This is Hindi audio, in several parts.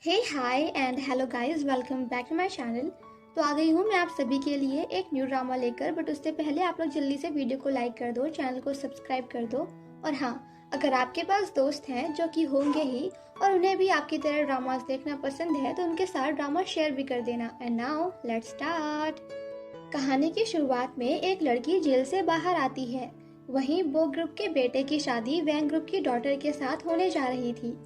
Hey hi and hello guys, welcome back to my channel. तो आ गई हूँ मैं आप सभी के लिए एक न्यू ड्रामा लेकर। बट उससे पहले आप लोग जल्दी से वीडियो को लाइक कर दो, चैनल को सब्सक्राइब कर दो। और हाँ, अगर आपके पास दोस्त हैं जो कि होंगे ही और उन्हें भी आपकी तरह ड्रामास देखना पसंद है तो उनके साथ ड्रामा शेयर भी कर देना। And now let's start. कहानी की शुरुआत में एक लड़की जेल से बाहर आती है। वहीं बो ग्रुप के बेटे की शादी वैंग ग्रुप की डॉटर के साथ होने जा रही थी।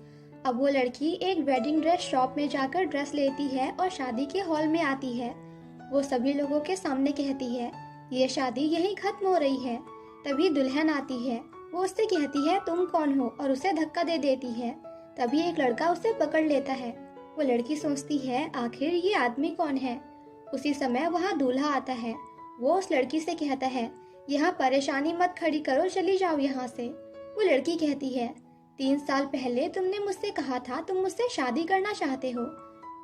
अब वो लड़की एक वेडिंग ड्रेस शॉप में जाकर ड्रेस लेती है और शादी के हॉल में आती है। वो सभी लोगों के सामने कहती है ये शादी यहीं खत्म हो रही है। तभी दुल्हन आती है। वो उससे कहती है तुम कौन हो और उसे धक्का दे देती है। तभी एक लड़का उसे पकड़ लेता है। वो लड़की सोचती है आखिर ये आदमी कौन है। उसी समय वहाँ दूल्हा आता है। वो उस लड़की से कहता है यहाँ परेशानी मत खड़ी करो, चली जाओ यहाँ से। वो लड़की कहती है 3 साल पहले तुमने मुझसे कहा था तुम मुझसे शादी करना चाहते हो।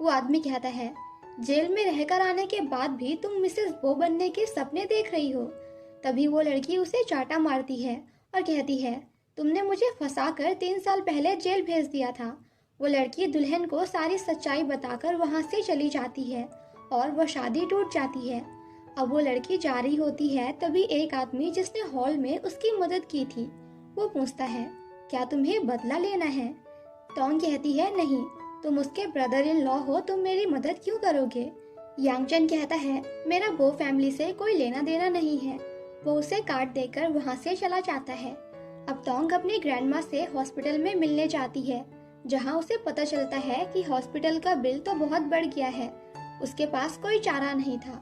वो आदमी कहता है जेल में रहकर आने के बाद भी तुम मिसेस बो बनने के सपने देख रही हो। तभी वो लड़की उसे चाटा मारती है और कहती है तुमने मुझे फंसाकर 3 साल पहले जेल भेज दिया था। वो लड़की दुल्हन को सारी सच्चाई बताकर वहाँ से चली जाती है और वो शादी टूट जाती है। अब वो लड़की जा रही होती है तभी एक आदमी जिसने हॉल में उसकी मदद की थी वो पूछता है क्या तुम्हें बदला लेना है। टोंग कहती है नहीं, तुम उसके ब्रदर इन लॉ हो, तुम मेरी मदद क्यों करोगे। यांगचन कहता है मेरा बो फैमिली से कोई लेना देना नहीं है। वो उसे कार्ड देकर वहाँ से चला जाता है। अब टोंग अपनी ग्रैंडमा से हॉस्पिटल में मिलने जाती है जहाँ उसे पता चलता है कि हॉस्पिटल का बिल तो बहुत बढ़ गया है। उसके पास कोई चारा नहीं था।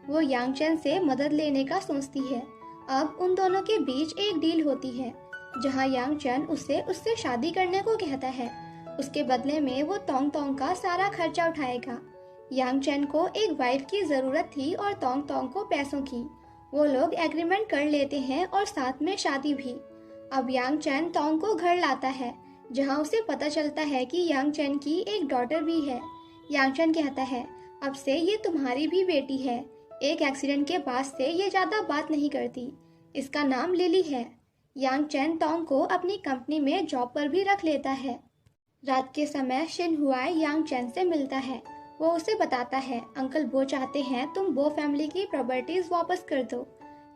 वो यांगचन से मदद लेने का सोचती है। अब उन दोनों के बीच एक डील होती है जहां यांगचन उससे शादी करने को कहता है। उसके बदले में वो तोंग तोंग का सारा खर्चा उठाएगा। यांगचन को एक वाइफ की जरूरत थी और तोंग तोंग को पैसों की। वो लोग एग्रीमेंट कर लेते हैं और साथ में शादी भी। अब यांगचन तोंग को घर लाता है जहां उसे पता चलता है कि यांगचन की एक डॉटर भी है। यांगचन कहता है अब से ये तुम्हारी भी बेटी है। एक एक्सीडेंट के बाद से ये ज्यादा बात नहीं करती। इसका नाम लिली है। यांगचन तोंग को अपनी कंपनी में जॉब पर भी रख लेता है। रात के समय शिन हुआई यांगचन से मिलता है। वो उसे बताता है अंकल बो चाहते हैं तुम बो फैमिली की प्रॉपर्टीज वापस कर दो।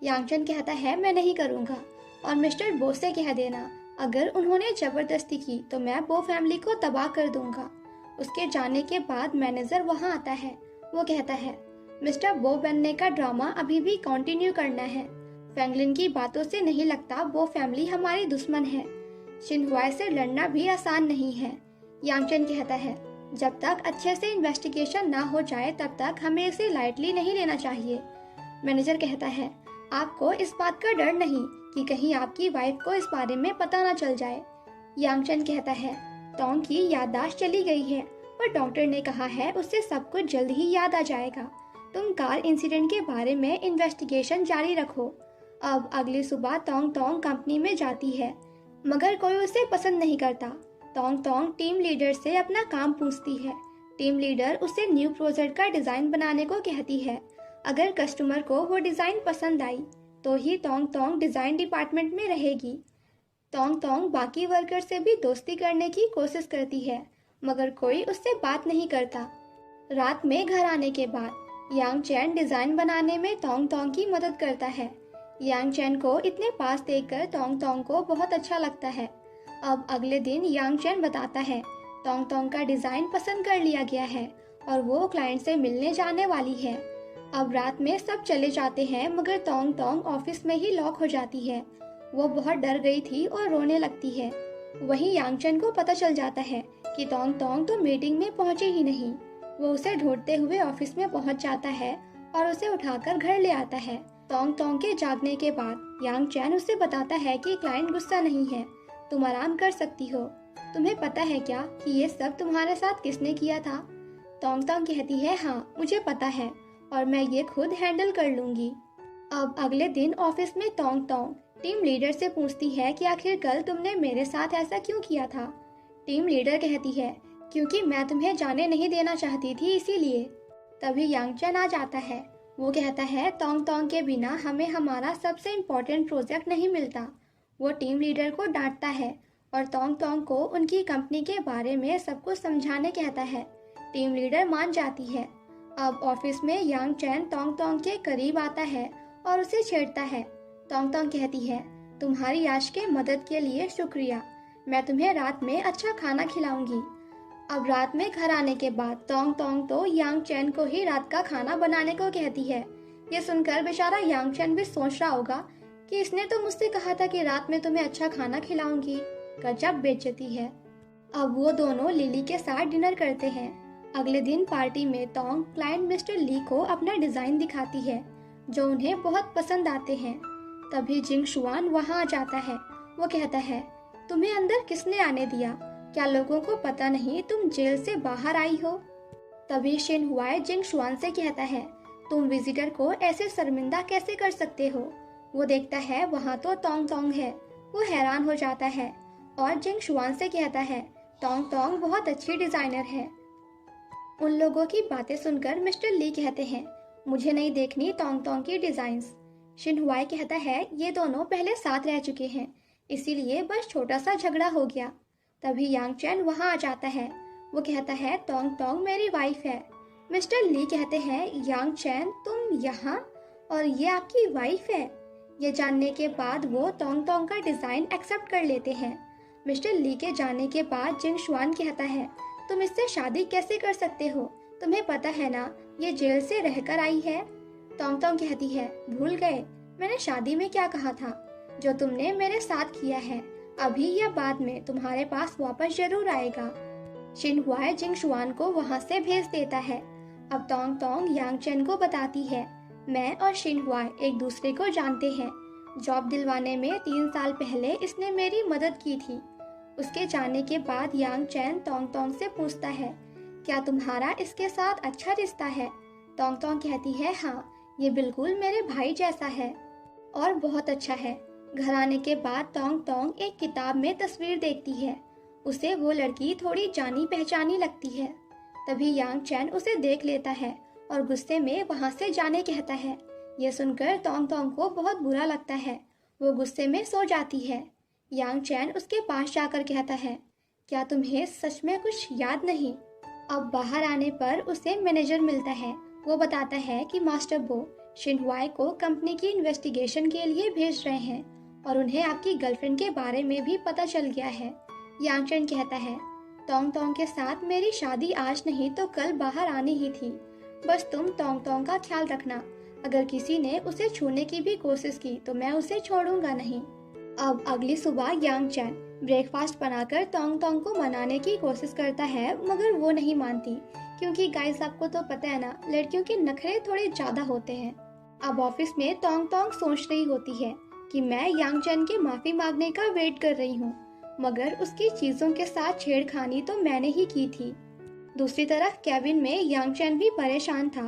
यांगचन कहता है मैं नहीं करूँगा और मिस्टर बो से कह देना अगर उन्होंने जबरदस्ती की तो मैं बो फैमिली को तबाह कर दूंगा। उसके जाने के बाद मैनेजर वहाँ आता है। वो कहता है मिस्टर बो बनने का ड्रामा अभी भी कंटिन्यू करना है। फैंगलिन की बातों से नहीं लगता वो फैमिली हमारी दुश्मन है। शिनहुआई से लड़ना भी आसान नहीं है। यांगचन कहता है जब तक अच्छे से इन्वेस्टिगेशन ना हो जाए तब तक हमें इसे लाइटली नहीं लेना चाहिए। मैनेजर कहता है आपको इस बात का डर नहीं कि कहीं आपकी वाइफ को इस बारे में पता ना चल जाए। यांगचन कहता है तोंग की याददाश्त चली गई है पर डॉक्टर ने कहा है उससे सब कुछ जल्द ही याद आ जाएगा। तुम कार इंसिडेंट के बारे में इन्वेस्टिगेशन जारी रखो। अब अगली सुबह तोंग तोंग कंपनी में जाती है मगर कोई उसे पसंद नहीं करता। तोंग तोंग टीम लीडर से अपना काम पूछती है। टीम लीडर उसे न्यू प्रोजेक्ट का डिजाइन बनाने को कहती है। अगर कस्टमर को वो डिजाइन पसंद आई तो ही तोंग तोंग डिजाइन डिपार्टमेंट में रहेगी। तोंग तोंग बाकी वर्कर से भी दोस्ती करने की कोशिश करती है मगर कोई उससे बात नहीं करता। रात में घर आने के बाद यांगचन डिजाइन बनाने में तोंग तोंग की मदद करता है। यांगचन को इतने पास देखकर तोंग तोंग को बहुत अच्छा लगता है। अब अगले दिन यांगचन बताता है तोंग तोंग का डिजाइन पसंद कर लिया गया है और वो क्लाइंट से मिलने जाने वाली है। अब रात में सब चले जाते हैं मगर तोंग तोंग ऑफिस में ही लॉक हो जाती है। वो बहुत डर गई थी और रोने लगती है। वहीं यांगचन को पता चल जाता है कि तोंग तोंग तो मीटिंग में पहुंचे ही नहीं। वो उसे ढूंढते हुए ऑफिस में पहुंच जाता है और उसे उठाकर घर ले आता है। तोंग तोंग के जागने के बाद यांगचन उसे बताता है कि क्लाइंट गुस्सा नहीं है, तुम आराम कर सकती हो। तुम्हें पता है क्या कि ये सब तुम्हारे साथ किसने किया था। तोंग तोंग कहती है हाँ मुझे पता है और मैं ये खुद हैंडल कर लूंगी। अब अगले दिन ऑफिस में तोंग तोंग टीम लीडर से पूछती है कि आखिर कल तुमने मेरे साथ ऐसा क्यों किया था। टीम लीडर कहती है क्योंकि मैं तुम्हें जाने नहीं देना चाहती थी इसीलिए। तभी यांगचन आ जाता है। वो कहता है तोंग तोंग के बिना हमें हमारा सबसे इम्पोर्टेंट प्रोजेक्ट नहीं मिलता। वो टीम लीडर को डांटता है और तोंग तोंग को उनकी कंपनी के बारे में सब कुछ समझाने कहता है। टीम लीडर मान जाती है। अब ऑफिस में यांग चैन तोंग तोंग के करीब आता है और उसे छेड़ता है। तोंग तोंग कहती है, तुम्हारी आज के मदद के लिए शुक्रिया, मैं तुम्हें रात में अच्छा खाना खिलाऊंगी। अब रात में घर आने के बाद तोंग तोंग तो यांग चैन को ही रात का खाना बनाने को कहती है। ये सुनकर बेचारा यांग चैन भी सोच रहा होगा कि इसने तो मुझसे कहा था कि रात में तुम्हें अच्छा खाना खिलाऊंगी। गजब बेइज्जती है। अब वो दोनों लिली के साथ डिनर करते हैं। अगले दिन पार्टी में तोंग क्लाइंट मिस्टर ली को अपना डिजाइन दिखाती है जो उन्हें बहुत पसंद आते हैं। तभी जिंग शुआन वहां आ जाता है। वो कहता है, तुम्हें अंदर किसने आने दिया? क्या लोगों को पता नहीं तुम जेल से बाहर आई हो? तभी शिन हुआई जिंग शुआन से कहता है, तुम विजिटर को ऐसे शर्मिंदा कैसे कर सकते हो? वो देखता है वहाँ तो तोंग तोंग है। वो हैरान हो जाता है और जिंग शुआन से कहता है, तोंग तोंग बहुत अच्छी डिजाइनर है। उन लोगों की बातें सुनकर मिस्टर ली कहते हैं, मुझे नहीं देखनी तोंग तोंग की डिजाइन्स। शिन हुआई कहता है, ये दोनों पहले साथ रह चुके हैं, इसीलिए बस छोटा सा झगड़ा हो गया। तभी यांग चैन वहाँ आ जाता है। वो कहता है, तोंग तोंग मेरी वाइफ है। मिस्टर ली कहते हैं, यांग चैन तुम यहाँ और ये आपकी वाइफ है? ये जानने के बाद वो तोंग तोंग का डिजाइन एक्सेप्ट कर लेते हैं। मिस्टर ली के जाने के बाद जिंग शुआन कहता है, तुम इससे शादी कैसे कर सकते हो? तुम्हें पता है ना ये जेल से रहकर आई है। तोंग तोंग कहती है, भूल गए मैंने शादी में क्या कहा था? जो तुमने मेरे साथ किया है अभी या बाद में तुम्हारे पास वापस जरूर आएगा। शिन हुआई जिंग शुआन को वहाँ से भेज देता है। अब तोंग तोंग यांग चैन को बताती है, मैं और शिन हुआई एक दूसरे को जानते हैं। जॉब दिलवाने में 3 साल पहले इसने मेरी मदद की थी। उसके जाने के बाद यांग चैन तोंग तोंग से पूछता है, क्या तुम्हारा इसके साथ अच्छा रिश्ता है? तोंग तोंग कहती है, हाँ, ये बिल्कुल मेरे भाई जैसा है और बहुत अच्छा है। घर आने के बाद तोंग तोंग एक किताब में तस्वीर देखती है। उसे वो लड़की थोड़ी जानी पहचानी लगती है। तभी यांग चैन उसे देख लेता है और गुस्से में वहाँ से जाने कहता है। यह सुनकर तोंग तोंग को बहुत बुरा लगता है। वो गुस्से में सो जाती है। यांग चैन उसके पास जाकर कहता है, क्या तुम्हें सच में कुछ याद नहीं? अब बाहर आने पर उसे मैनेजर मिलता है। वो बताता है कि मास्टर बो शिन हुआई को कंपनी की इन्वेस्टिगेशन के लिए भेज रहे हैं और उन्हें आपकी गर्लफ्रेंड के बारे में भी पता चल गया है। यांग चैन कहता है, तोंग तोंग के साथ मेरी शादी आज नहीं तो कल बाहर आनी ही थी। बस तुम तोंग तोंग का ख्याल रखना। अगर किसी ने उसे छूने की भी कोशिश की तो मैं उसे छोड़ूंगा नहीं। अब अगली सुबह यांग चैन ब्रेकफास्ट बनाकर तोंग तोंग को मनाने की कोशिश करता है, मगर वो नहीं मानती क्योंकि गाइस आपको तो पता है ना, लड़कियों के नखरे थोड़े ज्यादा होते हैं। अब ऑफिस में तोंग तोंग सोच रही होती है कि मैं यांग चैन के माफी मांगने का वेट कर रही हूँ, मगर उसकी चीजों के साथ छेड़खानी तो मैंने ही की थी। दूसरी तरफ केबिन में यांग चैन भी परेशान था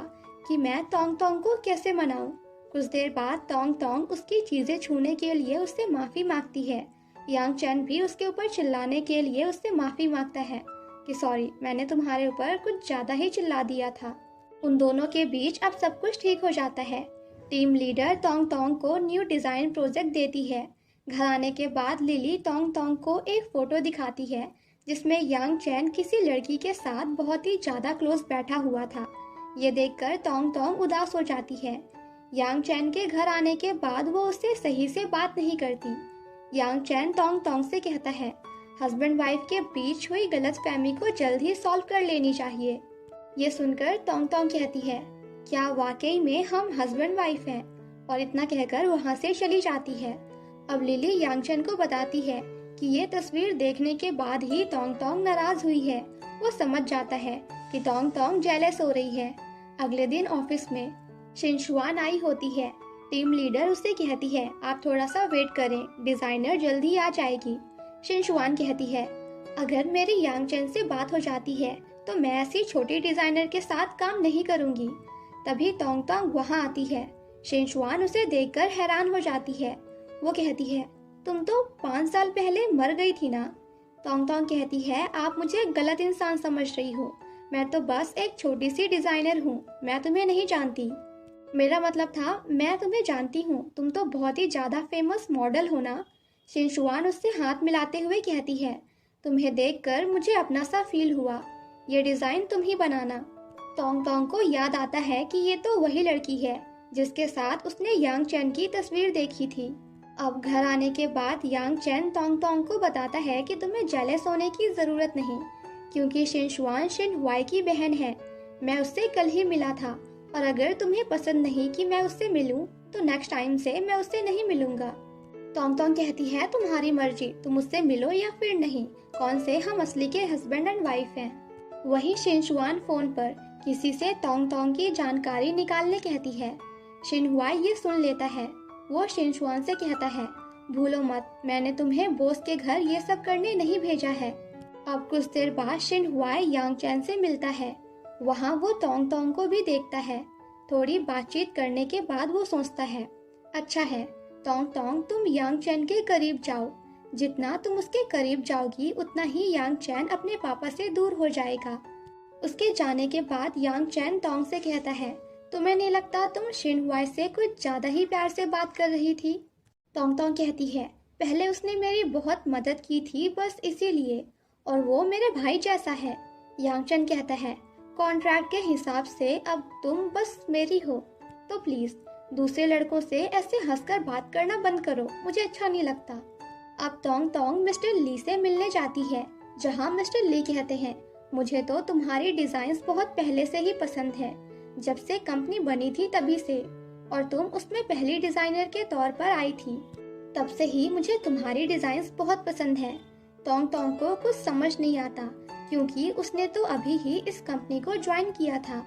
कि मैं तोंग तोंग को कैसे मनाऊं। कुछ देर बाद तोंग तोंग उसकी चीजें छूने के लिए उससे माफी मांगती है। यांग चैन भी उसके ऊपर चिल्लाने के लिए उससे माफी मांगता है कि सॉरी, मैंने तुम्हारे ऊपर कुछ ज्यादा ही चिल्ला दिया था। उन दोनों के बीच अब सब कुछ ठीक हो जाता है। टीम लीडर तोंग तोंग को न्यू डिजाइन प्रोजेक्ट देती है। घर आने के बाद लिली तोंग तोंग को एक फोटो दिखाती है जिसमें यांग चैन किसी लड़की के साथ बहुत ही ज्यादा क्लोज बैठा हुआ था। ये देखकर तोंग तोंग उदास हो जाती है। यांग चैन के घर आने के बाद वो उससे सही से बात नहीं करती। यांग चैन तोंग तोंग से कहता है, हस्बैंड वाइफ के बीच हुई गलतफहमी को जल्द ही सॉल्व कर लेनी चाहिए। ये सुनकर तोंग तोंग कहती है, क्या वाकई में हम हस्बैंड वाइफ हैं? और इतना कहकर वहाँ से चली जाती है। अब लिली यांग चैन को बताती है कि ये तस्वीर देखने के बाद ही तोंग तोंग नाराज हुई है। वो समझ जाता है कि तोंग तोंग जेलस हो रही है। अगले दिन ऑफिस में शिन शुआन आई होती है। टीम लीडर उससे कहती है, आप थोड़ा सा वेट करें, डिजाइनर जल्दी आ जाएगी। शिन शुआन कहती है, अगर मेरी यांग चैन से बात हो जाती है तो मैं ऐसी छोटी डिजाइनर के साथ काम नहीं करूंगी। तभी तोंग तोंग वहाँ आती है। शिन शुआन उसे देखकर हैरान हो जाती है। वो कहती है, तुम तो 5 साल पहले मर गई थी ना? तोंग तोंग कहती है, आप मुझे गलत इंसान समझ रही हो। मैं तो बस एक छोटी सी डिजाइनर हूँ, मैं तुम्हें नहीं जानती। मेरा मतलब था मैं तुम्हें जानती हूँ, तुम तो बहुत ही ज्यादा फेमस मॉडल हो ना। शिनशुआन उससे हाथ मिलाते हुए कहती है, तुम्हें देखकर मुझे अपना सा फील हुआ, ये डिज़ाइन तुम ही बनाना। तोंग तोंग को याद आता है कि ये तो वही लड़की है जिसके साथ उसने यांग चैन की तस्वीर देखी थी। अब घर आने के बाद यांग चैन तोंग तोंग को बताता है कि तुम्हें जेलस होने की ज़रूरत नहीं, क्योंकि शिनशुआन शिन हुआई की बहन है। मैं उससे कल ही मिला था और अगर तुम्हें पसंद नहीं कि मैं उससे मिलूं, तो नेक्स्ट टाइम से मैं उससे नहीं मिलूंगा। तोंग तोंग कहती है, तुम्हारी मर्जी, तुम उससे मिलो या फिर नहीं, कौन से हम असली के हस्बैंड एंड वाइफ हैं। वहीं शिनशुआन फोन पर किसी से तोंग तोंग की जानकारी निकालने कहती है। शिन हुआई ये सुन लेता है। वो शिनशुआन से कहता है, भूलो मत, मैंने तुम्हें बॉस के घर ये सब करने नहीं भेजा है। अब कुछ देर बाद शिन हुआई यांग चैन से मिलता है। वहाँ वो तोंग तोंग को भी देखता है। थोड़ी बातचीत करने के बाद वो सोचता है, अच्छा है तोंग तोंग, तुम यांग चैन के करीब जाओ। जितना तुम उसके करीब जाओगी उतना ही यांग चैन अपने पापा से दूर हो जाएगा। उसके जाने के बाद यांग चैन तोंग से कहता है, तुम्हें नहीं लगता तुम शिन हुआई से कुछ ज्यादा ही प्यार से बात कर रही थी? तोंग तोंग कहती है, पहले उसने मेरी बहुत मदद की थी बस इसीलिए, और वो मेरे भाई जैसा है। यांग चैन कहता है, कॉन्ट्रैक्ट के हिसाब से अब तुम बस मेरी हो, तो प्लीज दूसरे लड़कों से ऐसे हंसकर बात करना बंद करो, मुझे अच्छा नहीं लगता। अब तोंग तोंग मिस्टर ली से मिलने जाती है, जहाँ मिस्टर ली कहते हैं, मुझे तो तुम्हारी डिजाइन्स बहुत पहले से ही पसंद है, जब से कंपनी बनी थी तभी से, और तुम उसमें पहली डिजाइनर के तौर पर आई थी, तब से ही मुझे तुम्हारी डिजाइन्स बहुत पसंद है। तोंग तोंग को कुछ समझ नहीं आता, क्योंकि उसने तो अभी ही इस कंपनी को ज्वाइन किया था।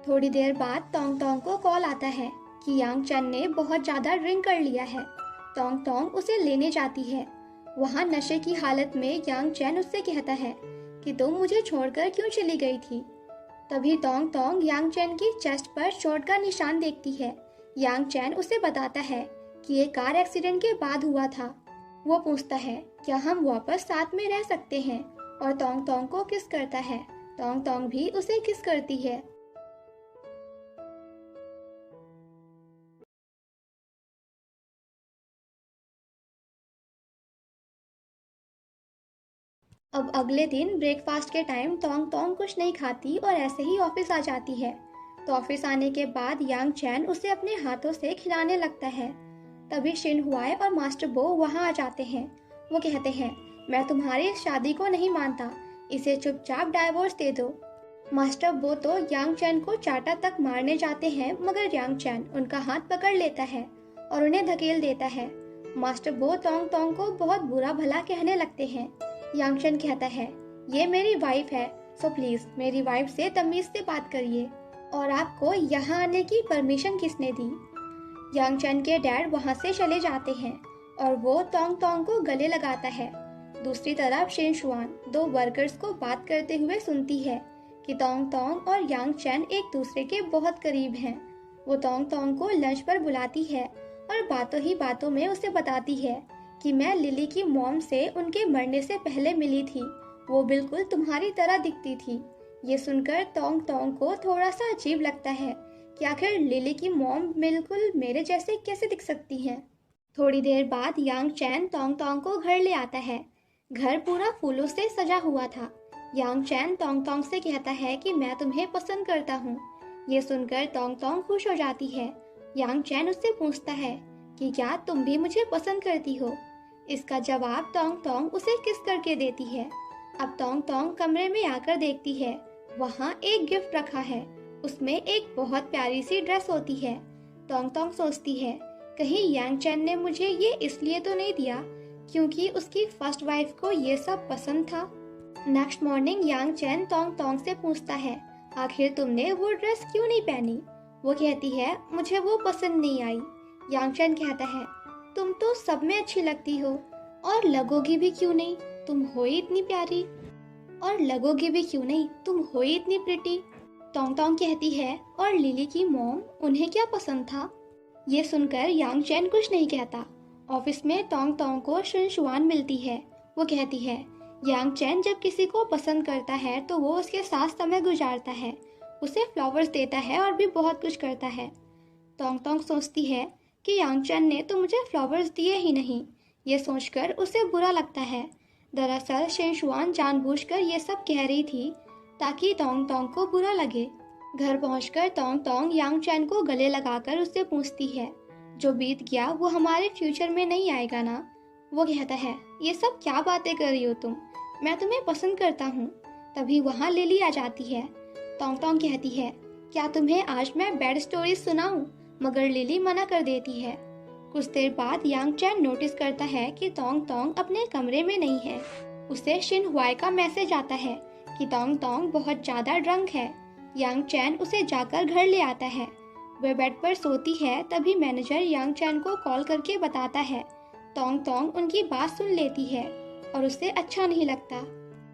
थोड़ी देर बाद तोंग तोंग को कॉल आता है कि यांग चैन ने बहुत ज्यादा ड्रिंक कर लिया है। तोंग तोंग उसे लेने जाती है। वहाँ नशे की हालत में यांग चैन उससे कहता है कि तुम मुझे छोड़कर क्यों चली गई थी। तभी तोंग तोंग यांग चैन की चेस्ट पर चोट का निशान देखती है। यांग चैन उसे बताता है कि ये कार एक्सीडेंट के बाद हुआ था। वो पूछता है, क्या हम वापस साथ में रह सकते हैं, और तोंग तोंग को किस करता है। तोंग तोंग भी उसे किस करती है। अब अगले दिन ब्रेकफास्ट के टाइम तोंग तोंग कुछ नहीं खाती और ऐसे ही ऑफिस आ जाती है। तो ऑफिस आने के बाद यांग चैन उसे अपने हाथों से खिलाने लगता है। तभी शिन हुआई और मास्टर बो वहाँ आ जाते हैं। वो कहते हैं, मैं तुम्हारी इस शादी को नहीं मानता, इसे चुपचाप डाइवोर्स दे दो। मास्टर बो तो यांग चैन को चाटा तक मारने जाते हैं, मगर यांग चैन उनका हाथ पकड़ लेता है और उन्हें धकेल देता है। मास्टर बो तोंग तोंग को बहुत बुरा भला कहने लगते हैं। यांग चैन कहता है, ये मेरी वाइफ है, सो प्लीज मेरी वाइफ से तमीज से बात करिए, और आपको यहाँ आने की परमिशन किसने दी। यांग चैन के डैड वहाँ से चले जाते हैं और वो तोंग तोंग को गले लगाता है। दूसरी तरफ शिनशुआन दो वर्कर्स को बात करते हुए सुनती है कि तोंग तोंग और यांग चैन एक दूसरे के बहुत करीब हैं। वो तोंग तोंग को लंच पर बुलाती है और बातों ही बातों में उसे बताती है कि मैं लिली की मॉम से उनके मरने से पहले मिली थी, वो बिल्कुल तुम्हारी तरह दिखती थी। ये सुनकर तोंग तोंग को थोड़ा सा अजीब लगता है कि आखिर लिली की मॉम बिल्कुल मेरे जैसे कैसे दिख सकती हैं। थोड़ी देर बाद यांग चैन तोंग तोंग को घर ले आता है। घर पूरा फूलों से सजा हुआ था। यांग चैन तोंग तोंग से कहता है कि मैं तुम्हें पसंद करता हूँ। ये सुनकर तोंग तोंग खुश हो जाती है। यांग चैन उससे पूछता है कि क्या तुम भी मुझे पसंद करती हो। इसका जवाब तोंग तोंग उसे किस करके देती है। अब तोंग तोंग कमरे में आकर देखती है, वहाँ एक गिफ्ट रखा है, उसमें एक बहुत प्यारी सी ड्रेस होती है। तोंग तोंग सोचती है, कहीं यांग चैन ने मुझे ये इसलिए तो नहीं दिया क्योंकि उसकी फर्स्ट वाइफ को ये सब पसंद था। नेक्स्ट मॉर्निंग यांग चैन तोंग तोंग से पूछता है, आखिर तुमने वो ड्रेस क्यों नहीं पहनी। वो कहती है, मुझे वो पसंद नहीं आई। यांग चैन कहता है, तुम तो सब में अच्छी लगती हो, और लगोगी भी क्यों नहीं, तुम हो ही इतनी प्यारी, और लगोगी भी क्यों नहीं, तुम हो ही इतनी प्रिटी। तोंग तोंग कहती है, और लिली की मॉम, उन्हें क्या पसंद था। ये सुनकर यांग चैन कुछ नहीं कहता। ऑफिस में तोंग तोंग को शिनशुआन मिलती है। वो कहती है, यांग चैन जब किसी को पसंद करता है तो वो उसके साथ समय गुजारता है, उसे फ्लावर्स देता है और भी बहुत कुछ करता है। तोंग तोंग सोचती है कि यांग चैन ने तो मुझे फ्लावर्स दिए ही नहीं, ये सोचकर उसे बुरा लगता है। दरअसल शेंशुआन जानबूझकर ये सब कह रही थी ताकि तोंग तोंग को बुरा लगे। घर पहुंचकर तोंग तोंग यांग चैन को गले लगाकर उससे पूछती है, जो बीत गया वो हमारे फ्यूचर में नहीं आएगा ना? वो कहता है, ये सब क्या बातें कर रही हो तुम, मैं तुम्हें पसंद करता हूँ। तभी वहाँ लिली आ जाती है। तोंग तोंग कहती है, क्या तुम्हें आज मैं बैड स्टोरी सुनाऊं? मगर लिली मना कर देती है। कुछ देर बाद यांग चैन नोटिस करता है कि तोंग तोंग अपने कमरे में नहीं है। उसे शिन हुआई का मैसेज आता है कि तोंग तोंग बहुत ज्यादा ड्रंक है। यांग चैन उसे जाकर घर ले आता है। वह बेड पर सोती है, तभी मैनेजर यांग चैन को कॉल करके बताता है। तोंग तोंग उनकी बात सुन लेती है और उसे अच्छा नहीं लगता।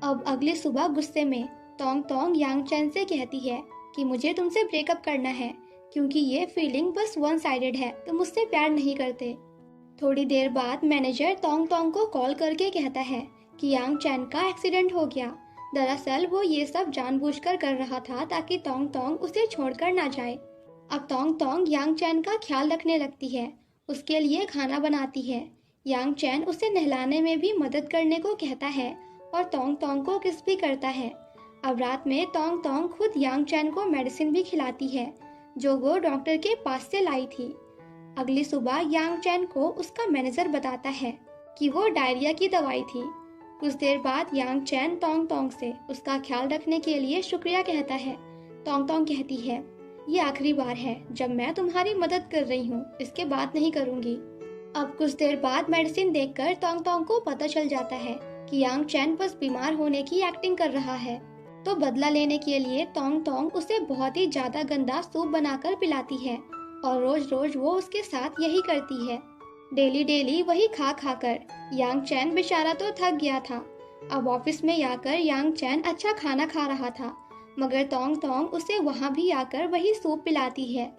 अब अगली सुबह गुस्से में तोंग तोंग यांग चैन से कहती है कि मुझे तुमसे ब्रेकअप करना है, क्योंकि ये फीलिंग बस वन साइडेड है, तुम मुझसे प्यार नहीं करते। थोड़ी देर बाद मैनेजर तोंग तोंग को कॉल करके कहता है कि यांग चैन का एक्सीडेंट हो गया। दरअसल वो ये सब जानबूझकर कर रहा था ताकि तोंग तोंग उसे छोड़कर ना जाए। अब तोंग तोंग यांग चैन का ख्याल रखने लगती है, उसके लिए खाना बनाती है। यांग चैन उसे नहलाने में भी मदद करने को कहता है और तोंग तोंग को किस भी करता है। अब रात में तोंग तोंग खुद यांग चैन को मेडिसिन भी खिलाती है जो वो डॉक्टर के पास से लाई थी। अगली सुबह यांग चैन को उसका मैनेजर बताता है कि वो डायरिया की दवाई थी। कुछ देर बाद यांग चैन तोंग तोंग से उसका ख्याल रखने के लिए शुक्रिया कहता है। तोंग तोंग कहती है, ये आखिरी बार है जब मैं तुम्हारी मदद कर रही हूँ, इसके बाद नहीं करूँगी। अब कुछ देर बाद मेडिसिन देखकर तोंग तोंग को पता चल जाता है कि यांग चैन बस बीमार होने की एक्टिंग कर रहा है। तो बदला लेने के लिए तोंग तोंग उसे बहुत ही ज्यादा गंदा सूप बनाकर पिलाती है और रोज रोज वो उसके साथ यही करती है। डेली डेली वही खा खा कर यांग चैन बेचारा तो थक गया था। अब ऑफिस में आकर यांग चैन अच्छा खाना खा रहा था, मगर तोंग तोंग उसे वहाँ भी आकर वही सूप पिलाती है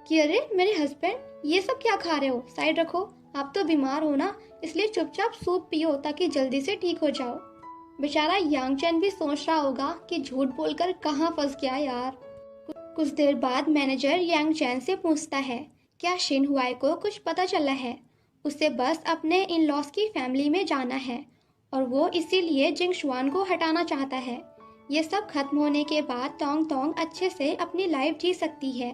कि अरे मेरे हस्बैंड, ये सब क्या खा रहे हो, साइड रखो, आप तो बीमार हो ना, इसलिए चुपचाप सूप पियो ताकि जल्दी से ठीक हो जाओ। बेचारा यांग चैन भी सोच रहा होगा कि झूठ बोलकर कहाँ फंस गया यार। कुछ देर बाद मैनेजर यांग चैन से पूछता है, क्या शिन हुआई को कुछ पता चला है? उसे बस अपने इन लॉस की फैमिली में जाना है और वो इसीलिए जिंग शुआन को हटाना चाहता है। ये सब खत्म होने के बाद तोंग तोंग अच्छे से अपनी लाइफ जी सकती है।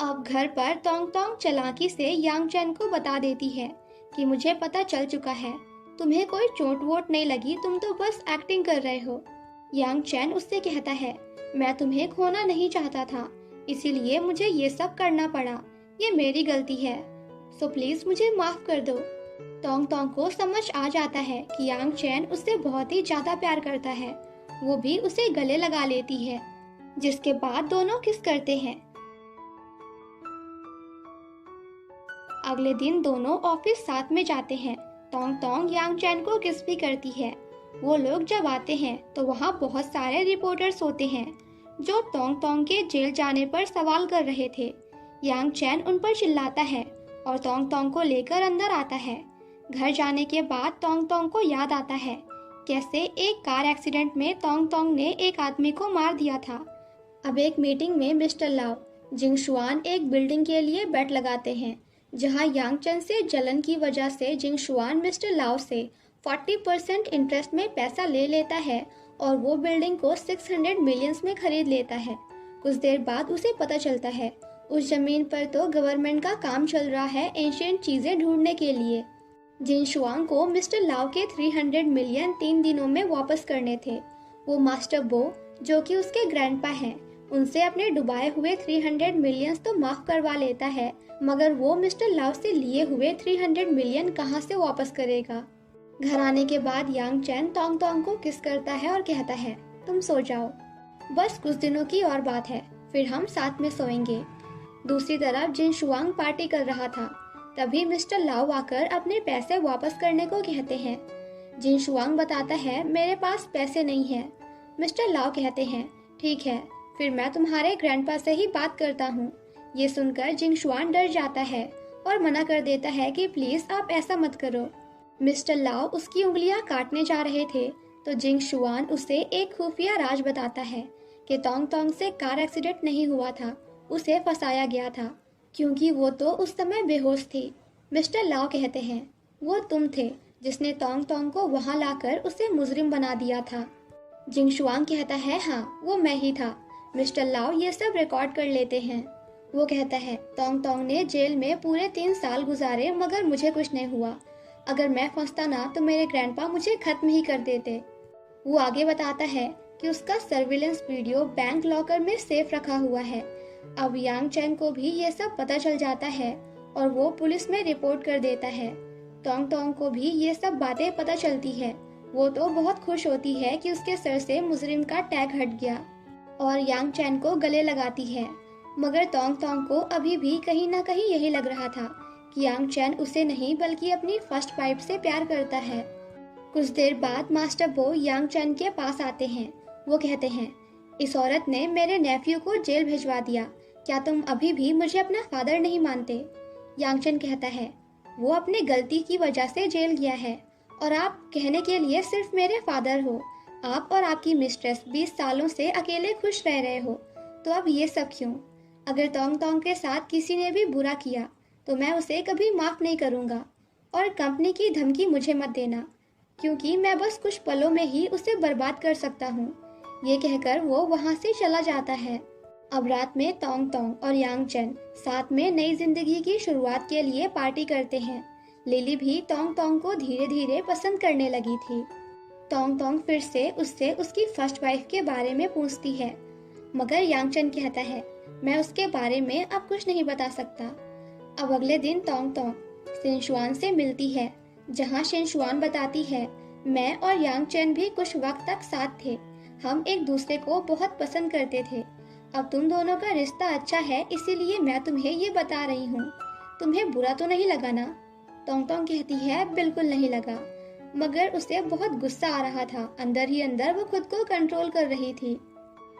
अब घर पर तोंग तोंग चालाकी से यांग चैन को बता देती है कि मुझे पता चल चुका है, तुम्हें कोई चोट वोट नहीं लगी, तुम तो बस एक्टिंग कर रहे हो। यांग चैन उससे कहता है, मैं तुम्हें खोना नहीं चाहता था, इसीलिए मुझे ये सब करना पड़ा, ये मेरी गलती है, सो प्लीज मुझे माफ कर दो। तोंग तोंग को समझ आ जाता है कि यांग चैन उससे बहुत ही ज्यादा प्यार करता है। वो भी उसे गले लगा लेती है, जिसके बाद दोनों किस करते हैं। अगले दिन दोनों ऑफिस साथ में जाते हैं। तोंग तोंग यांग चैन को किस भी करती है। वो लोग जब आते हैं तो वहाँ बहुत सारे रिपोर्टर्स होते हैं जो तोंग तोंग के जेल जाने पर सवाल कर रहे थे। यांग चैन उन पर चिल्लाता है और तोंग तोंग को लेकर अंदर आता है। घर जाने के बाद तोंग तोंग को याद आता है कैसे एक कार एक्सीडेंट में तोंग तोंग ने एक आदमी को मार दिया था। अब एक मीटिंग में मिस्टर लाओ जिंग शुआन एक बिल्डिंग के लिए बेट लगाते हैं, जहां यांग चैन से जलन की वजह से जिंग शुआन मिस्टर लाओ से 40% इंटरेस्ट में पैसा ले लेता है और वो बिल्डिंग को 600 मिलियंस में खरीद लेता है। कुछ देर बाद उसे पता चलता है उस जमीन पर तो गवर्नमेंट का काम चल रहा है एंशिएंट चीजें ढूंढने के लिए। जिन शुआंग को मिस्टर लाओ के 300 मिलियन 3 दिनों में वापस करने थे। वो मास्टर बो जो कि उसके ग्रैंडपा हैं, उनसे अपने डुबाए हुए 300 मिलियंस तो माफ करवा लेता है, मगर वो मिस्टर लाओ से लिए हुए 300 मिलियन कहाँ से वापस करेगा। घर आने के बाद यांग चैन तोंग तोंग को किस करता है और कहता है, तुम सो जाओ, बस कुछ दिनों की और बात है, फिर हम साथ में सोएंगे। दूसरी तरफ जिन शुआंग पार्टी कर रहा था, तभी मिस्टर लाओ आकर अपने पैसे वापस करने को कहते हैं। जिन शुआंग बताता है, मेरे पास पैसे नहीं है। मिस्टर लाओ कहते हैं, ठीक है, फिर मैं तुम्हारे ग्रैंडपा से ही बात करता हूँ। ये सुनकर जिंग शुआन डर जाता है और मना कर देता है कि प्लीज आप ऐसा मत करो। मिस्टर लाओ उसकी उंगलियां काटने जा रहे थे तो जिंग शुआन उसे एक खुफिया राज बताता है कि तोंग तोंग से कार एक्सीडेंट नहीं हुआ था, उसे फंसाया गया था, क्योंकि वो तो उस समय बेहोश थी। मिस्टर लाओ कहते हैं, वो तुम थे जिसने तोंग तोंग को वहां लाकर उसे मुजरिम बना दिया था। जिंगशुआंग कहता है हाँ वो मैं ही था। मिस्टर लाओ ये सब रिकॉर्ड कर लेते हैं। वो कहता है तोंग तोंग ने जेल में पूरे 3 साल गुजारे मगर मुझे कुछ नहीं हुआ। अगर मैं फंसता ना तो मेरे ग्रैंडपा मुझे खत्म ही कर देते। वो आगे बताता है कि उसका सर्विलेंस वीडियो बैंक लॉकर में सेफ रखा हुआ है। अब यांग चैन को भी ये सब पता चल जाता है और वो पुलिस में रिपोर्ट कर देता है। तोंग तोंग को भी ये सब बातें पता चलती है। वो तो बहुत खुश होती है कि उसके सर से मुजरिम का टैग हट गया और यांग चैन को गले लगाती है। मगर तोंग तोंग को अभी भी कहीं ना कहीं यही लग रहा था कि यांग चैन उसे नहीं बल्कि अपनी फर्स्ट वाइफ से प्यार करता है। कुछ देर बाद मास्टर बो यांग चैन के पास आते हैं। वो कहते हैं इस औरत ने मेरे नेफ्यू को जेल भिजवा दिया। क्या तुम अभी भी मुझे अपना फादर नहीं मानते? यांग चैन कहता है वो अपनी गलती की वजह से जेल गया है और आप कहने के लिए सिर्फ मेरे फादर हो। आप और आपकी मिस्ट्रेस 20 सालों से अकेले खुश रह रहे हो, तो अब ये सब क्यों? अगर तोंग तोंग के साथ किसी ने भी बुरा किया तो मैं उसे कभी माफ नहीं करूंगा। और कंपनी की धमकी मुझे मत देना, क्योंकि मैं बस कुछ पलों में ही उसे बर्बाद कर सकता हूँ। ये कहकर वो वहाँ से चला जाता है। अब रात में तोंग तोंग और यांग चैन साथ में नई जिंदगी की शुरुआत के लिए पार्टी करते हैं। लिली भी तोंग तोंग को धीरे धीरे पसंद करने लगी थी। तोंग तोंग फिर से उससे उसकी फर्स्ट वाइफ के बारे में पूछती है, मगर यांग चैन कहता है मैं उसके बारे में अब कुछ नहीं बता सकता। अब अगले दिन तोंग तोंग शिनशुआन से मिलती है, जहाँ शिनशुआन बताती है मैं और यांग चैन भी कुछ वक्त तक साथ थे। हम एक दूसरे को बहुत पसंद करते थे। अब तुम दोनों का रिश्ता अच्छा है, इसीलिए मैं तुम्हें ये बता रही हूँ। तुम्हें बुरा तो नहीं लगा ना? तोंग तोंग कहती है बिल्कुल नहीं लगा, मगर उसे बहुत गुस्सा आ रहा था। अंदर ही अंदर वो खुद को कंट्रोल कर रही थी।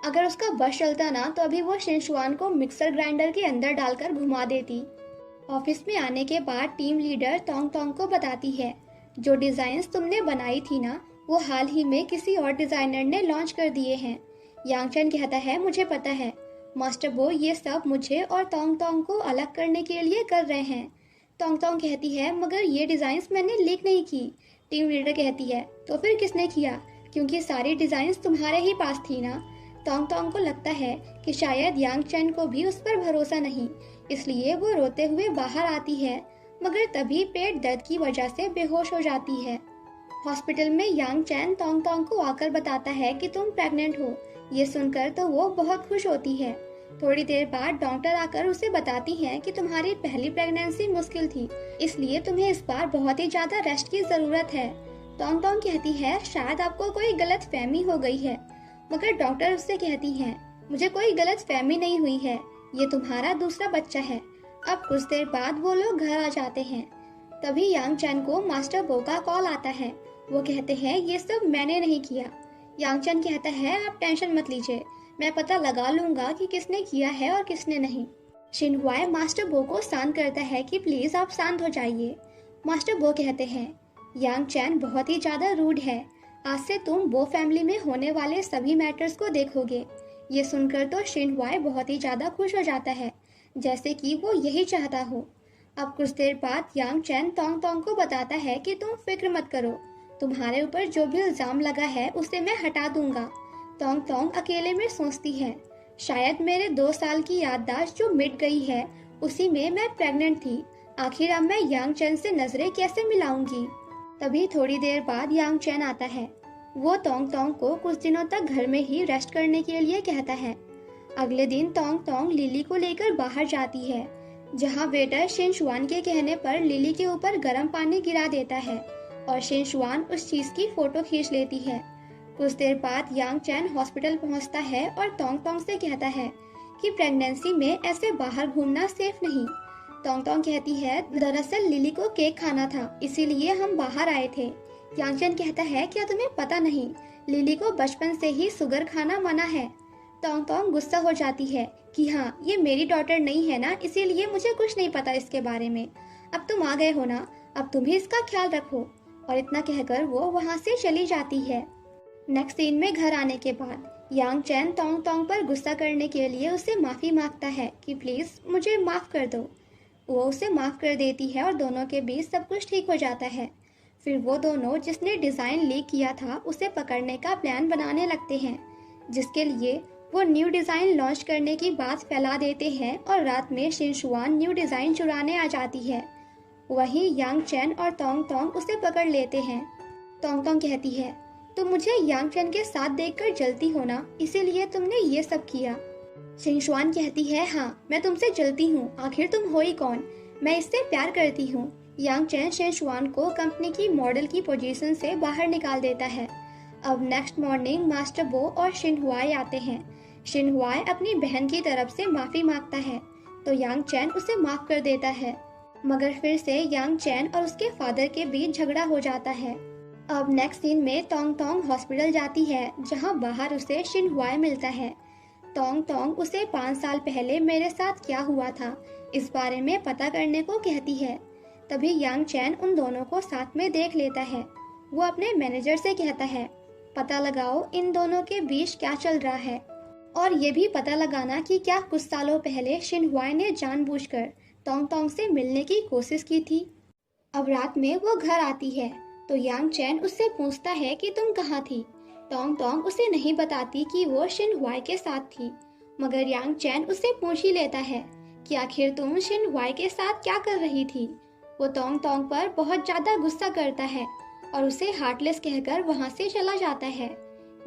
अगर उसका बस चलता ना तो अभी वो शिनशुआन को मिक्सर ग्राइंडर के अंदर डालकर घुमा देती। ऑफिस में आने के बाद टीम लीडर तोंग तोंग को बताती है जो डिजाइन्स तुमने बनाई थी ना वो हाल ही में किसी और डिजाइनर ने लॉन्च कर दिए हैं। यांग चैन कहता है मुझे पता है मास्टर बो ये सब मुझे और तोंग तोंग को अलग करने के लिए कर रहे हैं। तोंग तोंग कहती है मगर ये डिजाइन्स मैंने लीक नहीं की। टीम लीडर कहती है तो फिर किसने किया, क्योंकि सारी डिजाइन्स तुम्हारे ही पास थी ना। तोंग तोंग को लगता है कि शायद यांग चैन को भी उस पर भरोसा नहीं, इसलिए वो रोते हुए बाहर आती है, मगर तभी पेट दर्द की वजह से बेहोश हो जाती है। हॉस्पिटल में यांग चैन तोंग तोंग को आकर बताता है कि तुम प्रेग्नेंट हो। ये सुनकर तो वो बहुत खुश होती है। थोड़ी देर बाद डॉक्टर आकर उसे बताती है कि तुम्हारी पहली प्रेगनेंसी मुश्किल थी, इसलिए तुम्हें इस बार बहुत ही ज्यादा रेस्ट की जरूरत है। तोंग तोंग कहती है शायद आपको कोई गलत फहमी हो गई है, मगर डॉक्टर उससे कहती है मुझे कोई गलत फहमी नहीं हुई है, ये तुम्हारा दूसरा बच्चा है। अब कुछ देर बाद वो लोग घर आ जाते हैं। तभी यांग चैन को मास्टर बो का कॉल आता है। वो कहते हैं ये सब मैंने नहीं किया। यांग चैन कहता है आप टेंशन मत लीजिए, मैं पता लगा लूंगा कि किसने किया है और किसने नहीं। शिनहुआई मास्टर बो को शांत करता है कि प्लीज आप शांत हो जाइए। मास्टर बो कहते हैं यांग चैन बहुत ही ज्यादा रूड है, आज से तुम बो फैमिली में होने वाले सभी मैटर्स को देखोगे। ये सुनकर तो शिनहुआई बहुत ही ज्यादा खुश हो जाता है, जैसे कि वो यही चाहता हो। अब कुछ देर बाद यांग चैन तोंग तोंग को बताता है कि तुम फिक्र मत करो, तुम्हारे ऊपर जो भी इल्जाम लगा है उसे मैं हटा दूंगा। तोंग तोंग अकेले में सोचती है शायद मेरे 2 साल की याददाश्त जो मिट गई है उसी में मैं प्रेग्नेंट थी। आखिर अब मैं यांग चैन से नजरें कैसे मिलाऊंगी। तभी थोड़ी देर बाद यांग चैन आता है। वो तोंग तोंग को कुछ दिनों तक घर में ही रेस्ट करने के लिए कहता है। अगले दिन तोंग तोंग लिली को लेकर बाहर जाती है, जहाँ वेटर शिनशुआन के कहने पर लिली के ऊपर गर्म पानी गिरा देता है और शिनशुआन उस चीज की फोटो खींच लेती है। कुछ देर बाद यांग चैन हॉस्पिटल पहुंचता है और तोंग तोंग से कहता है कि प्रेगनेंसी में ऐसे बाहर घूमना सेफ नहीं। तोंग तोंग कहती है दरअसल लिली को केक खाना था, इसीलिए हम बाहर आए थे। यांग चैन कहता है क्या तुम्हें पता नहीं, लिली को बचपन से ही शुगर खाना मना है। तोंग तोंग गुस्सा हो जाती है कि हाँ ये मेरी डॉटर नहीं है ना, इसीलिए मुझे कुछ नहीं पता इसके बारे में। अब तुम आ गए हो ना, अब तुम ही इसका ख्याल रखो। और इतना कहकर वो वहाँ से चली जाती है। नेक्स्ट सीन में घर आने के बाद यांग चैन तोंग तोंग पर गुस्सा करने के लिए उसे माफी मांगता है कि प्लीज मुझे माफ कर दो। वो उसे माफ कर देती है और दोनों के बीच सब कुछ ठीक हो जाता है। फिर वो दोनों जिसने डिज़ाइन लीक किया था उसे पकड़ने का प्लान बनाने लगते हैं, जिसके लिए वो न्यू डिज़ाइन लॉन्च करने की बात फैला देते हैं और रात में शिनशुआन न्यू डिज़ाइन चुराने आ जाती है। वहीं यांग चैन और तोंग तोंग उसे पकड़ लेते हैं। तोंग तोंग कहती है, तो मुझे यांग चैन के साथ देखकर जलती हो ना, इसीलिए तुमने ये सब किया। शिनशुआन कहती है, हाँ मैं तुमसे जलती हूँ, आखिर तुम हो ही कौन, मैं इससे प्यार करती हूँ। यांग चैन शिनशुआन को कंपनी की मॉडल की पोजीशन से बाहर निकाल देता है। अब नेक्स्ट मॉर्निंग मास्टर बो और शिनहुआई आते हैं। शिनहुआई अपनी बहन की तरफ से माफी मांगता है तो यांग चैन उसे माफ कर देता है, मगर फिर से यांग चैन और उसके फादर के बीच झगड़ा हो जाता है। अब नेक्स्ट सीन में तोंग तोंग हॉस्पिटल जाती है, जहां बाहर उसे शिनहुआई मिलता है। तोंग तोंग उसे 5 साल पहले मेरे साथ क्या हुआ था इस बारे में पता करने को कहती है। तभी यांग चैन उन दोनों को साथ में देख लेता है। वो अपने मैनेजर से कहता है, पता लगाओ इन दोनों के बीच क्या चल रहा है, और ये भी पता लगाना कि क्या कुछ सालों पहले शिनहुआई ने जानबूझकर तोंग तोंग से मिलने की कोशिश की थी। अब रात में वो घर आती है तो यांग चैन उससे पूछता है कि तुम कहाँ थी। तोंग तोंग उसे नहीं बताती कि वो शिनहुआई के साथ थी, मगर यांग चैन उससे पूछ ही लेता है कि आखिर तुम शिनहुआई के साथ क्या कर रही थी। वो तोंग तोंग पर बहुत ज्यादा गुस्सा करता है और उसे हार्टलेस कहकर वहाँ से चला जाता है।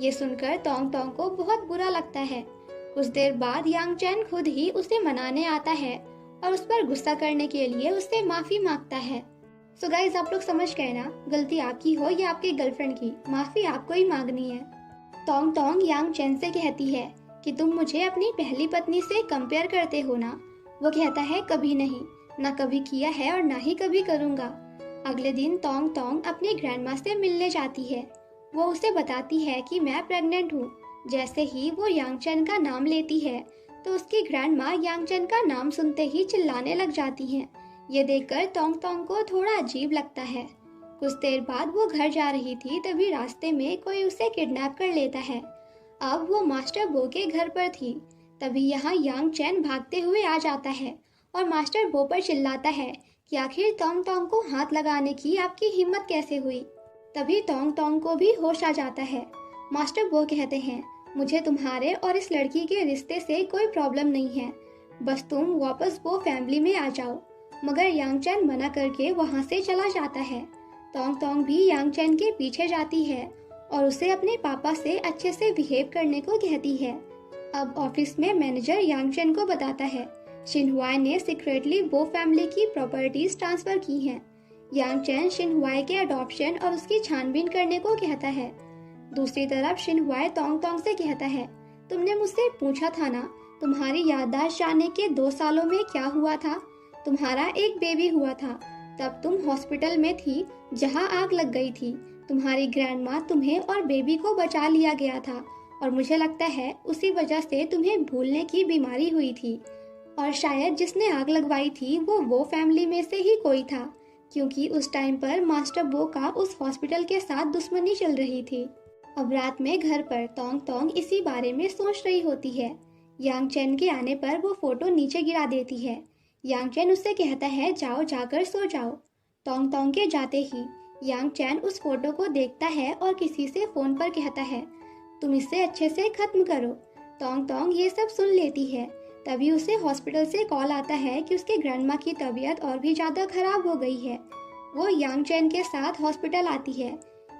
ये सुनकर तोंग तोंग को बहुत बुरा लगता है। कुछ देर बाद यांग चैन खुद ही उसे मनाने आता है और उस पर गुस्सा करने के लिए उससे माफी मांगता है। सो गाइस, आप लोग समझ गए ना, गलती आपकी हो या आपकी गर्लफ्रेंड की, माफी आपको ही मांगनी है। तोंग तोंग यांग चैन से कहती है कि तुम मुझे अपनी पहली पत्नी से कंपेयर करते हो ना। वो कहता है, कभी नहीं, ना कभी किया है और ना ही कभी करूँगा। अगले दिन तोंग तोंग अपनी ग्रैंडमा से मिलने जाती है। वो उसे बताती है कि मैं प्रेग्नेंट हूँ। जैसे ही वो यांग चैन का नाम लेती है तो उसकी ग्रैंडमा यांग चैन का नाम सुनते ही चिल्लाने लग जाती हैं। ये देखकर तोंग तोंग को थोड़ा अजीब लगता है। कुछ देर बाद वो घर जा रही थी, तभी रास्ते में कोई उसे किडनैप कर लेता है। अब वो मास्टर बो के घर पर थी। तभी यहाँ यांग चैन भागते हुए आ जाता है और मास्टर बो पर चिल्लाता है कि आखिर तोंग तोंग को हाथ लगाने की आपकी हिम्मत कैसे हुई। तभी तोंग तोंग को भी होश आ जाता है। मास्टर बो कहते हैं, मुझे तुम्हारे और इस लड़की के रिश्ते से कोई प्रॉब्लम नहीं है, बस तुम वापस वो फैमिली में आ जाओ। मगर यांग चैन मना करके वहाँ से चला जाता है। तोंग तोंग भी यांग चैन के पीछे जाती है और उसे अपने पापा से अच्छे से बिहेव करने को कहती है। अब ऑफिस में मैनेजर यांग चैन को बताता है, शिनहुआई ने सीक्रेटली वो फैमिली की प्रॉपर्टीज ट्रांसफर की हैं। यांग चैन शिनहुआई के अडॉप्शन और उसकी छानबीन करने को कहता है। दूसरी तरफ शिनहुआई तोंग तोंग से कहता है, तुमने मुझसे पूछा था ना, तुम्हारी याददाश्त जाने के 2 सालों में क्या हुआ था। तुम्हारा एक बेबी हुआ था, तब तुम हॉस्पिटल में थी जहां आग लग गई थी। तुम्हारी ग्रैंडमा तुम्हें और बेबी को बचा लिया गया था और मुझे लगता है उसी वजह से तुम्हें भूलने की बीमारी हुई थी। और शायद जिसने आग लगवाई थी वो फैमिली में से ही कोई था, क्योंकि उस टाइम पर मास्टर बो का उस हॉस्पिटल के साथ दुश्मनी चल रही थी। अब रात में घर पर तोंग तोंग इसी बारे में सोच रही होती है। यांग चैन के आने पर वो फोटो नीचे गिरा देती है। यांग चैन उससे कहता है, जाओ जाकर सो जाओ। तोंग तोंग के जाते ही यांग चैन उस फोटो को देखता है और किसी से फोन पर कहता है, तुम इसे अच्छे से खत्म करो। तोंग तोंग ये सब सुन लेती है। तभी उसे हॉस्पिटल से कॉल आता है कि उसके ग्रैंडमा की तबीयत और भी ज़्यादा खराब हो गई है। वो यांग चैन के साथ हॉस्पिटल आती है।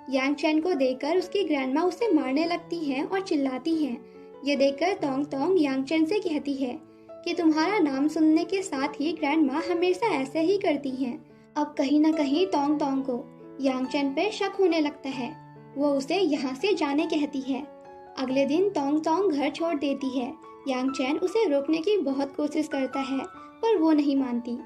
यांग चैन को देखकर उसकी ग्रैंडमा उसे मारने लगती हैं और चिल्लाती हैं। ये देखकर तोंग तोंग यांग चैन से कहती है कि तुम्हारा नाम सुनने के साथ ही ग्रैंडमा हमेशा ऐसे ही करती हैं। अब कहीं ना कहीं तोंग तोंग को यांग चैन पर शक होने लगता है। वो उसे यहाँ से जाने कहती है। अगले दिन तोंग तोंग घर छोड़ देती है। यांग चैन उसे रोकने की बहुत कोशिश करता है, पर वो नहीं मानती।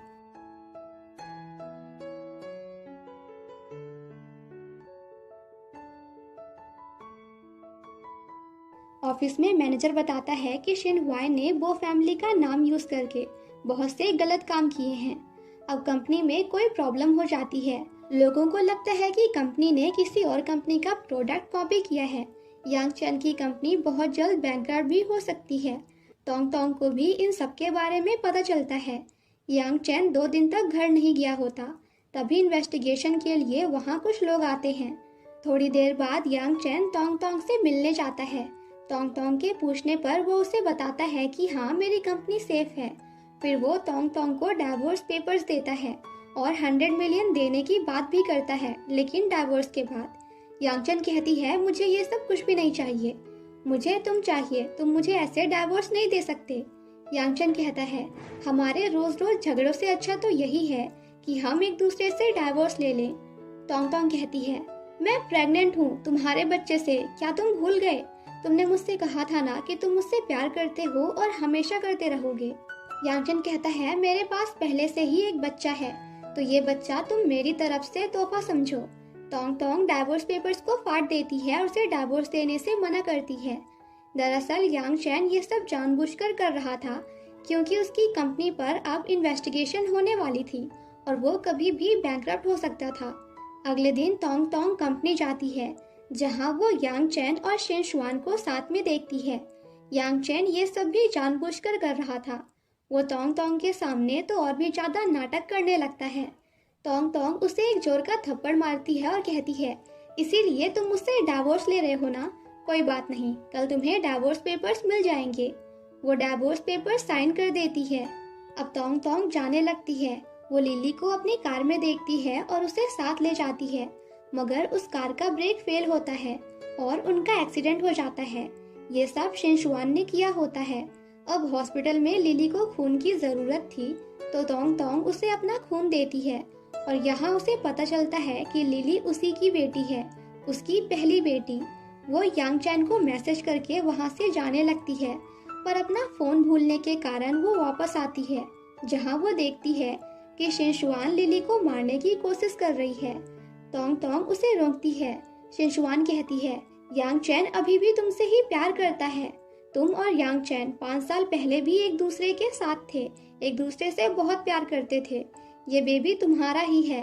ऑफिस में मैनेजर बताता है कि शिनहुआई ने वो फैमिली का नाम यूज करके बहुत से गलत काम किए हैं। अब कंपनी में कोई प्रॉब्लम हो जाती है। लोगों को लगता है कि कंपनी ने किसी और कंपनी का प्रोडक्ट कॉपी किया है। यांग चैन की कंपनी बहुत जल्द बैंकरप्ट भी हो सकती है। तोंग तोंग को भी इन सब के बारे में पता चलता है। यांग चैन 2 दिन तक घर नहीं गया होता। तभी इन्वेस्टिगेशन के लिए वहाँ कुछ लोग आते हैं। थोड़ी देर बाद यांग चैन तोंग तोंग से मिलने जाता है। तोंग तोंग के पूछने पर वो उसे बताता है कि हाँ, मेरी कंपनी सेफ है। फिर वो तोंग तोंग को डाइवोर्स पेपर्स देता है और 100 मिलियन देने की बात भी करता है, लेकिन डाइवोर्स के बाद। यांगचन कहती है, मुझे ये सब कुछ भी नहीं चाहिए, मुझे तुम चाहिए, तुम मुझे ऐसे डाइवोर्स नहीं दे सकते। यांगचन कहता है, हमारे रोज रोज झगड़ों से अच्छा तो यही है कि हम एक दूसरे से डाइवोर्स ले लें। तोंग तोंग कहती है, मैं प्रेग्नेंट हूँ तुम्हारे बच्चे से, क्या तुम भूल गए? तुमने मुझसे कहा था ना कि तुम मुझसे प्यार करते हो और हमेशा करते रहोगे। यांगचन कहता है, मेरे पास पहले से ही एक बच्चा है, तो ये बच्चा तुम मेरी तरफ से तोहफा समझो। तोंग तोंग डाइवोर्स पेपर्स को फाड़ देती है और उसे डाइवोर्स देने से मना करती है। दरअसल यांग चैन ये सब जानबूझकर कर रहा था, क्योंकि उसकी कंपनी पर अब इन्वेस्टिगेशन होने वाली थी और वो कभी भी बैंकरप्ट हो सकता था। अगले दिन तोंग तोंग कंपनी जाती है, जहां वो यांग चैन और शिन शुआन को साथ में देखती है। यांग चैन ये सब भी जानबूझकर कर रहा था। वो तोंग तोंग के सामने तो और भी ज्यादा नाटक करने लगता है। तोंग तोंग उसे एक जोर का थप्पड़ मारती है और कहती है, इसीलिए तुम मुझसे डाइवोर्स ले रहे हो ना? कोई बात नहीं, कल तुम्हें डाइवोर्स पेपर्स मिल जाएंगे। वो डाइवोर्स पेपर्स साइन कर देती है। अब तोंग तोंग जाने लगती है। वो लिली को अपनी कार में देखती है और उसे साथ ले जाती है, मगर उस कार का ब्रेक फेल होता है और उनका एक्सीडेंट हो जाता है। ये सब शिनशुआन ने किया होता है। अब हॉस्पिटल में लिली को खून की जरूरत थी, तो तोंग तोंग उसे अपना खून देती है और यहाँ उसे पता चलता है कि लिली उसी की बेटी है, उसकी पहली बेटी। वो यांग चैन को मैसेज करके वहाँ से जाने लगती है, पर अपना फोन भूलने के कारण वो वापस आती है, जहाँ वो देखती है कि शिनशुआन लिली को मारने की कोशिश कर रही है। तोंग तोंग उसे रोकती है। शिनशुआन कहती है, यांग चैन अभी भी तुमसे ही प्यार करता है। तुम और यांग चैन 5 साल पहले भी एक दूसरे के साथ थे, एक दूसरे से बहुत प्यार करते थे। ये बेबी तुम्हारा ही है।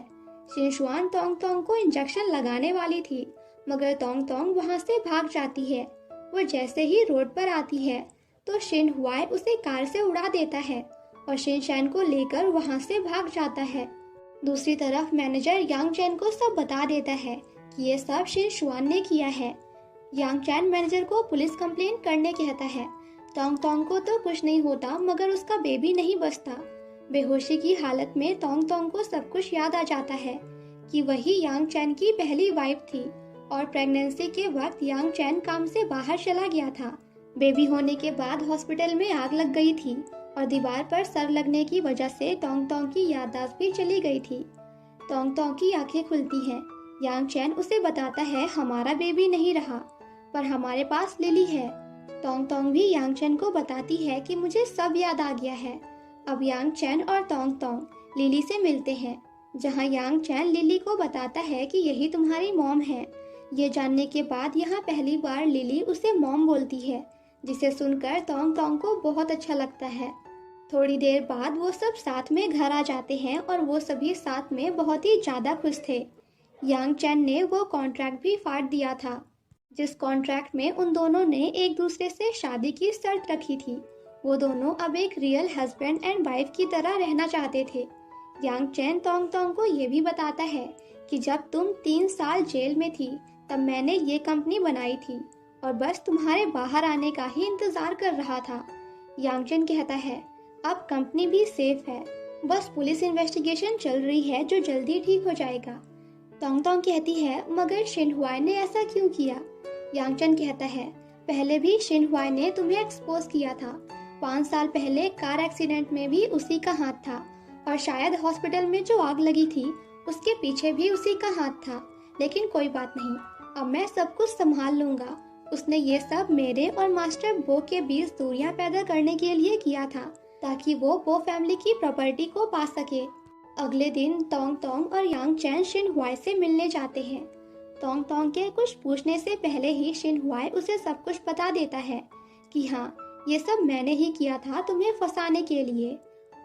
शिनशुआन तोंग तोंग को इंजेक्शन लगाने वाली थी, मगर तोंग तोंग वहाँ से भाग जाती है। वो जैसे ही रोड पर आती है तो शिन हुआई उसे कार से उड़ा देता है और शिन चैन को लेकर वहाँ से भाग जाता है। दूसरी तरफ मैनेजर यांग चैन को सब बता देता है कि ये सब शिन शुआन ने किया है। यांग चैन मैनेजर को पुलिस कंप्लेन करने कहता है। तोंग तोंग को तो कुछ नहीं होता, मगर उसका बेबी नहीं बचता। बेहोशी की हालत में तोंग तोंग को सब कुछ याद आ जाता है कि वही यांग चैन की पहली वाइफ थी और प्रेगनेंसी के वक्त यांग चैन काम से बाहर चला गया था। बेबी होने के बाद हॉस्पिटल में आग लग गई थी और दीवार पर सर लगने की वजह से तोंग तोंग की याददाश्त भी चली गई थी। तोंग तोंग की आंखें खुलती हैं। यांग चैन उसे बताता है, हमारा बेबी नहीं रहा, पर हमारे पास लिली है। तोंग तोंग भी यांग चैन को बताती है कि मुझे सब याद आ गया है। अब यांग चैन और तोंग तोंग लिली से मिलते हैं, जहां यांग चैन लिली को बताता है कि यही तुम्हारी मॉम है। ये जानने के बाद यहाँ पहली बार लिली उसे मॉम बोलती है, जिसे सुनकर तोंग तोंग को बहुत अच्छा लगता है। थोड़ी देर बाद वो सब साथ में घर आ जाते हैं और वो सभी साथ में बहुत ही ज्यादा खुश थे। यांग चैन ने वो कॉन्ट्रैक्ट भी फाड़ दिया था, जिस कॉन्ट्रैक्ट में उन दोनों ने एक दूसरे से शादी की शर्त रखी थी। वो दोनों अब एक रियल हस्बैंड एंड वाइफ की तरह रहना चाहते थे। यांग चैन तोंग तोंग को ये भी बताता है कि जब तुम 3 साल जेल में थी तब मैंने ये कंपनी बनाई थी और बस तुम्हारे बाहर आने का ही इंतजार कर रहा था। यांग चैन कहता है, अब कंपनी भी सेफ है, बस पुलिस इन्वेस्टिगेशन चल रही है जो जल्दी ठीक हो जाएगा। तोंग तोंग कहती है, मगर शिन हुआई ने ऐसा क्यों किया? यांग चैन कहता है, पहले भी शिन हुआई ने तुम्हें एक्सपोज किया था। 5 साल पहले कार एक्सीडेंट में भी उसी का हाथ था और शायद हॉस्पिटल में जो आग लगी थी उसके पीछे भी उसी का हाथ था। लेकिन कोई बात नहीं, अब मैं सब कुछ संभाल लूंगा। उसने ये सब मेरे और मास्टर बो के बीच दूरियां पैदा करने के लिए किया था, ताकि वो बो फैमिली की प्रॉपर्टी को पा सके। अगले दिन तोंग तोंग और यांग चैन शिन हुआई से मिलने जाते हैं। तोंग तोंग के कुछ पूछने से पहले ही शिन हुआई उसे सब कुछ बता देता है कि हाँ, ये सब मैंने ही किया था तुम्हें फंसाने के लिए,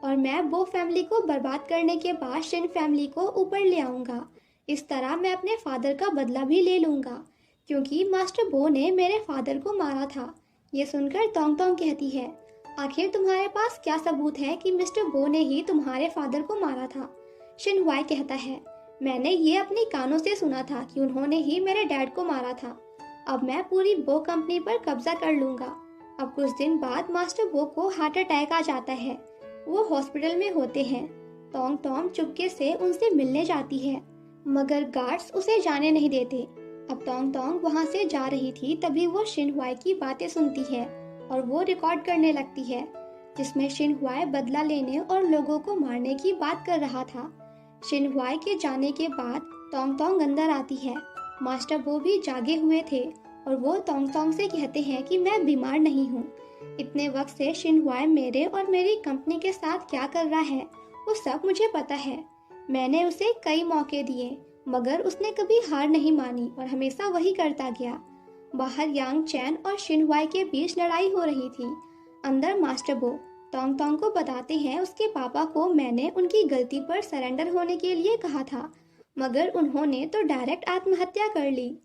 और मैं बो फैमिली को बर्बाद करने के बाद शिन फैमिली को ऊपर ले आऊंगा। इस तरह मैं अपने फादर का बदला भी ले लूंगा, क्योंकि मास्टर बो ने मेरे फादर को मारा था। ये सुनकर तोंग तोंग कहती है, आखिर तुम्हारे पास क्या सबूत है कि मिस्टर बो ने ही तुम्हारे फादर को मारा था? शिन हुआई कहता है, मैंने ये अपने कानों से सुना था कि उन्होंने ही मेरे डैड को मारा था। अब मैं पूरी बो कंपनी पर कब्जा कर लूंगा। अब कुछ दिन बाद मास्टर बो को हार्ट अटैक आ जाता है। वो हॉस्पिटल में होते हैं। टोंग टोंग चुपके से उनसे मिलने जाती है, मगर गार्ड्स उसे जाने नहीं देते। अब टोंग टोंग वहां से जा रही थी, तभी वो शिन हुआई की बातें सुनती है और वो रिकॉर्ड करने लगती है, जिसमें शिन हुआई बदला लेने और लोगों को मारने की बात कर रहा था। शिन हुआई के जाने के बाद टोंग टोंग अंदर आती है। मास्टर बो भी जागे हुए थे और वो टोंग टोंग से कहते हैं कि मैं बीमार नहीं हूँ। इतने वक्त से शिन हुआई मेरे और मेरी कंपनी के साथ क्या कर रहा है वो सब मुझे पता है। मैंने उसे कई मौके दिए, मगर उसने कभी हार नहीं मानी और हमेशा वही करता गया। बाहर यांग चैन और शिन हुआई के बीच लड़ाई हो रही थी। अंदर मास्टर बो टोंग टोंग को बताते हैं उसके पापा को मैंने उनकी गलती पर सरेंडर होने के लिए कहा था, मगर उन्होंने तो डायरेक्ट आत्महत्या कर ली।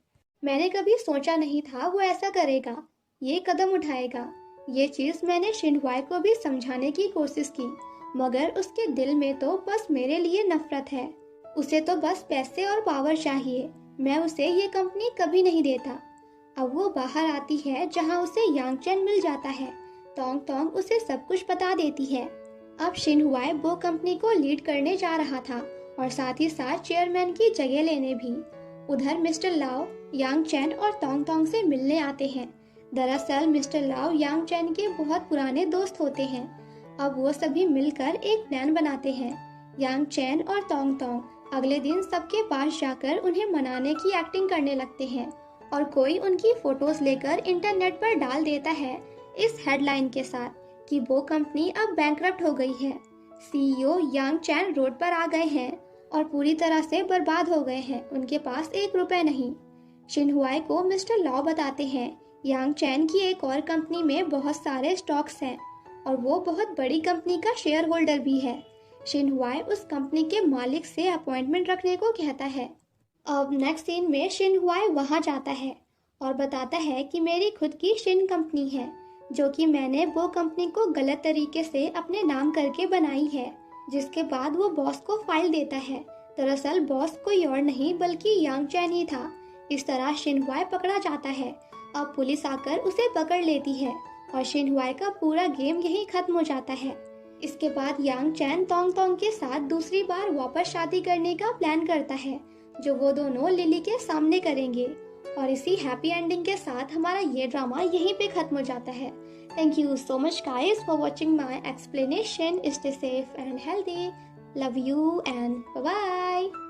मैंने कभी सोचा नहीं था वो ऐसा करेगा, ये कदम उठाएगा। ये चीज मैंने शिन हुआई को भी समझाने की कोशिश की, मगर उसके दिल में तो बस मेरे लिए नफरत है। उसे तो बस पैसे और पावर चाहिए। मैं उसे ये कंपनी कभी नहीं देता। अब वो बाहर आती है, जहाँ उसे यांग चैन मिल जाता है। टोंग टोंग उसे सब कुछ बता देती है। अब शिन हुआई वो कंपनी को लीड करने जा रहा था और साथ ही साथ चेयरमैन की जगह लेने भी। उधर मिस्टर लाओ यांग चैन और टोंग टोंग से मिलने आते हैं। दरअसल मिस्टर लाओ यांग चैन के बहुत पुराने दोस्त होते हैं। अब वो सभी मिलकर एक प्लान बनाते हैं। यांग चैन और टोंग टोंग अगले दिन सबके पास जाकर उन्हें मनाने की एक्टिंग करने लगते हैं और कोई उनकी फोटोज लेकर इंटरनेट पर डाल देता है इस हेडलाइन के साथ कि वो कंपनी अब बैंकरप्ट हो गई है। सीईओ यांग चैन रोड पर आ गए हैं और पूरी तरह से बर्बाद हो गए हैं। उनके पास 1 रुपए नहीं। शिन हुआई को मिस्टर लाओ बताते हैं यांग चैन की एक और कंपनी में बहुत सारे स्टॉक्स हैं और वो बहुत बड़ी कंपनी का शेयर होल्डर भी है। शिन हुआई उस कंपनी के मालिक से अपॉइंटमेंट रखने को कहता है। अब नेक्स्ट सीन में शिन हुआई वहां जाता है और बताता है कि मेरी खुद की शिन कंपनी है, जो कि मैंने वो कंपनी को गलत तरीके से अपने नाम करके बनाई है। जिसके बाद वो बॉस को फाइल देता है। दरअसल बॉस कोई और नहीं बल्कि यांग चैन ही था। इस तरह शिन हुआई पकड़ा जाता है। अब पुलिस आकर उसे पकड़ लेती है और शिन हुआई का पूरा गेम यही खत्म हो जाता है। इसके बाद यांग चैन टोंग टोंग के साथ दूसरी बार वापस शादी करने का प्लान करता है, जो वो दोनों लिली के सामने करेंगे। और इसी हैप्पी एंडिंग के साथ हमारा ये ड्रामा यहीं पे खत्म हो जाता है। Thank you so much guys for watching my explanation. Stay safe and healthy. Love you and bye bye.